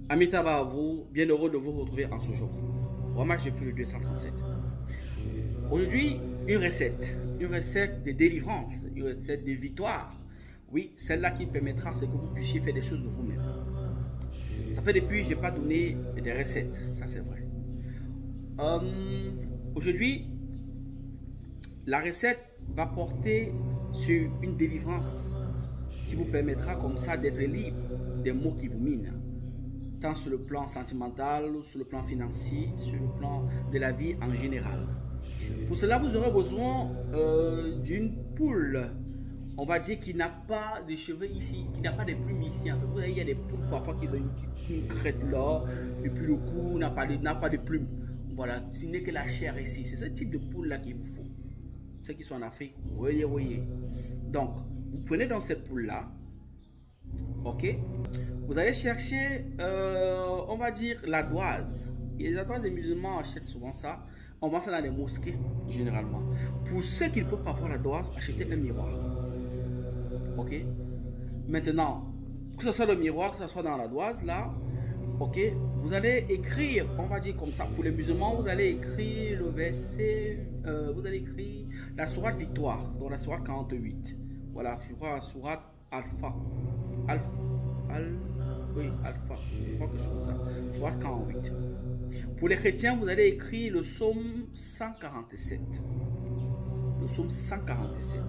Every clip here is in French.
Amitaba à vous, bien heureux de vous retrouver en ce jour. Vraiment, j'ai plus le 237. Aujourd'hui, une recette de délivrance, une recette de victoire. Oui, celle-là qui permettra que vous puissiez faire des choses de vous-même. Ça fait depuis, je n'ai pas donné des recettes, ça c'est vrai. Aujourd'hui, la recette va porter sur une délivrance qui vous permettra comme ça d'être libre des maux qui vous minent, tant sur le plan sentimental, sur le plan financier, sur le plan de la vie en général. Pour cela, vous aurez besoin d'une poule, on va dire, qui n'a pas de cheveux ici, qui n'a pas de plumes ici. En fait, vous voyez, il y a des poules parfois qui ont une crête là, et puis le cou n'a pas de plumes. Voilà, ce n'est que la chair ici. C'est ce type de poule là qu'il vous faut. Ceux qui sont en Afrique, voyez. Donc, vous prenez dans cette poule là, ok. Vous allez chercher, on va dire, la doise. Et les adroits des musulmans achètent souvent ça. On vend ça dans les mosquées, généralement. Pour ceux qui ne peuvent pas voir la doise, achetez un miroir. Ok. Maintenant, que ce soit le miroir, que ce soit dans la doise, là, ok, vous allez écrire, on va dire comme ça, pour les musulmans, vous allez écrire le verset, vous allez écrire la sourate Victoire, donc la sourate 48. Voilà, je crois la sourate Alpha. Oui, Alpha, je crois que c'est comme ça. Sourate 48. Pour les chrétiens, vous allez écrire le psaume 147. Le psaume 147.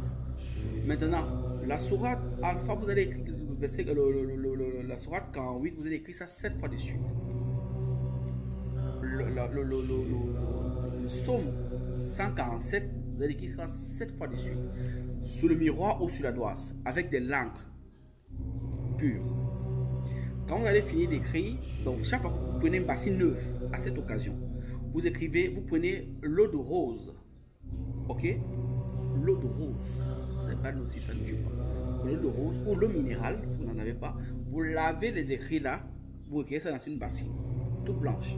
Maintenant, la sourate Alpha, vous allez écrire le verset, la sourate 48, vous allez écrire ça 7 fois de suite. Le psaume 147, vous allez écrire ça 7 fois de suite. Sur le miroir ou sur la doise, avec des l'encre pure. Quand vous allez finir d'écrire, donc chaque fois que vous prenez une bassine neuve à cette occasion, vous écrivez, vous prenez l'eau de rose, ok, l'eau de rose, c'est pas nocif, ça ne tue pas, l'eau de rose ou l'eau minérale si vous n'en avez pas, vous lavez les écrits là, vous écrivez ça dans une bassine toute blanche,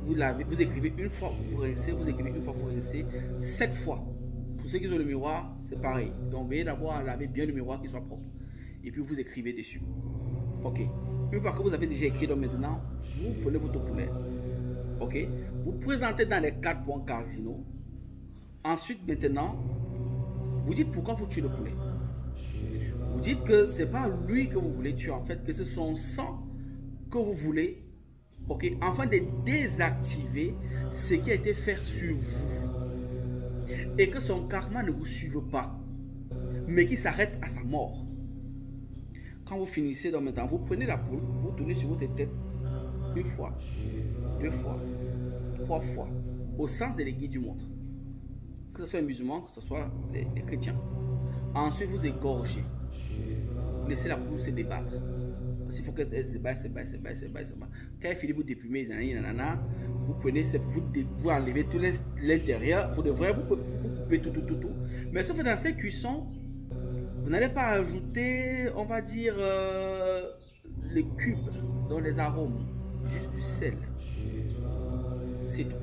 vous lavez, vous écrivez une fois, vous rincez, vous écrivez une fois, vous rincez 7 fois. Pour ceux qui ont le miroir, c'est pareil, donc veillez d'abord à laver bien le miroir qui soit propre et puis vous écrivez dessus, ok. Une fois que vous avez déjà écrit, donc maintenant, vous prenez votre poulet. Ok. Vous présentez dans les 4 points cardinaux. Ensuite, maintenant, vous dites pourquoi vous tuez le poulet. Vous dites que ce n'est pas lui que vous voulez tuer, en fait, que c'est son sang que vous voulez, ok, afin de désactiver ce qui a été fait sur vous. Et que son karma ne vous suive pas, mais qu'il s'arrête à sa mort. Quand vous finissez, donc maintenant, vous prenez la poule, vous tournez sur votre tête une fois, 2 fois, 3 fois, au sens de l'aiguille du montre. Que ce soit les musulmans, que ce soit les chrétiens. Ensuite, vous égorgez. Vous laissez la poule se débattre. Parce qu'il faut qu'elle se batte. Quand elle finit, vous déplumer, vous prenez, vous enlevez tout l'intérieur. Pour de vrai, vous coupez tout. Mais sauf que dans ces cuissons, vous n'allez pas ajouter, on va dire, les cubes dans les arômes, juste du sel. C'est tout.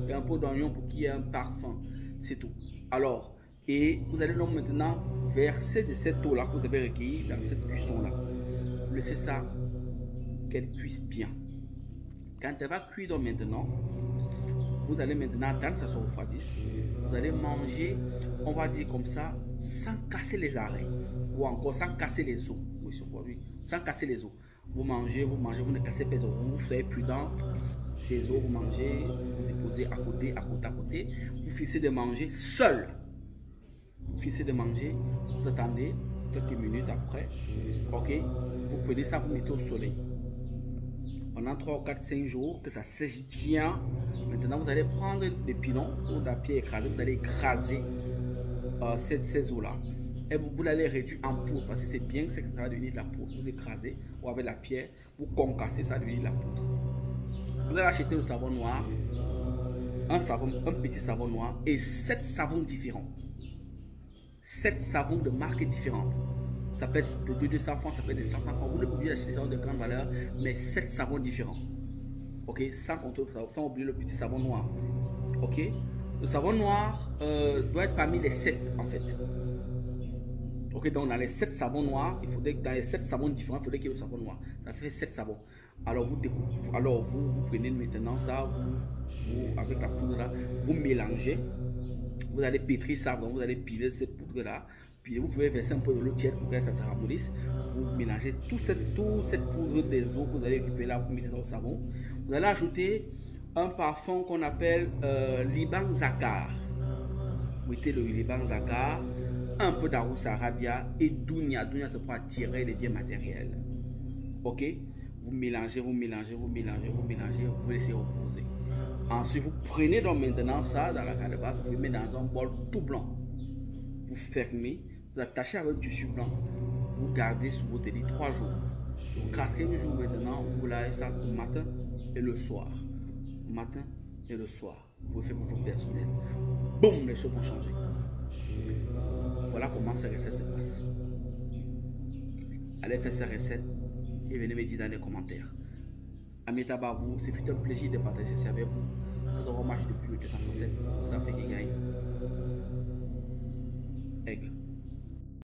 Et un peu d'oignon pour qu'il y ait un parfum. C'est tout. Alors, et vous allez donc maintenant verser de cette eau-là que vous avez recueillie dans cette cuisson-là. Laissez ça, qu'elle cuise bien. Quand elle va cuire donc maintenant, vous allez maintenant attendre que ça se refroidisse. Vous allez manger, on va dire comme ça, sans casser les arrêts. Ou encore sans casser les os. Oui, sans casser les os. Vous mangez, vous ne cassez pas les os. Vous soyez prudent. Ces os, vous mangez, vous déposez à côté. Vous finissez de manger seul. Vous finissez de manger, vous attendez quelques minutes après. Ok, vous prenez ça, vous mettez au soleil. Pendant 3, 4, 5 jours, que ça sèche bien. Maintenant, vous allez prendre des pilons ou de la pierre écrasée. Vous allez écraser ces eaux-là. Et vous allez réduire en poudre parce que c'est bien que ça va devenir de la poudre. Vous écrasez ou avec la pierre, vous concassez, ça devient de la poudre. Vous allez acheter le savon noir, un petit savon noir et 7 savons différents. 7 savons de marques différentes. Ça peut être de 200 francs, ça peut être de 100 francs. Vous ne pouvez acheter des savons de grande valeur, mais 7 savons différents. Ok, sans oublier le petit savon noir. Ok, le savon noir doit être parmi les 7 en fait. Ok, donc dans les 7 savons noirs, il faudrait que dans les 7 savons différents, il faudrait qu'il y ait le savon noir. Ça fait 7 savons. Alors vous découpez, alors vous prenez maintenant ça, vous, avec la poudre là, vous mélangez. Vous allez pétrir ça, donc vous allez piler cette poudre là. Puis vous pouvez verser un peu de l'eau tiède pour que ça se ramollisse. Vous mélangez toute cette poudre des eaux que vous allez récupérer là, vous mettez dans le savon. Vous allez ajouter un parfum qu'on appelle Liban Zakar. Vous mettez le Liban Zakar, un peu d'Arous Arabia et Dounia. Dounia, c'est pour attirer les biens matériels. Ok? Vous mélangez, vous mélangez, vous mélangez, vous mélangez, vous laissez reposer. Ensuite, vous prenez donc maintenant ça dans la calebasse, vous le mettez dans un bol tout blanc. Vous fermez, vous attachez avec un tissu blanc, vous gardez sous votre lit 3 jours. Au 4e jour maintenant, vous lavez ça le matin et le soir. Le matin et le soir. Vous pouvez faire pour votre personnel. Boum, les choses vont changer. Voilà comment ces recettes se passent. Allez faire ces recettes et venez me dire dans les commentaires. Amita Bavou, c'est fut un plaisir de partager ça avec vous. C'est un hommage depuis le 237. Ça fait qu'il gagne. Aigle.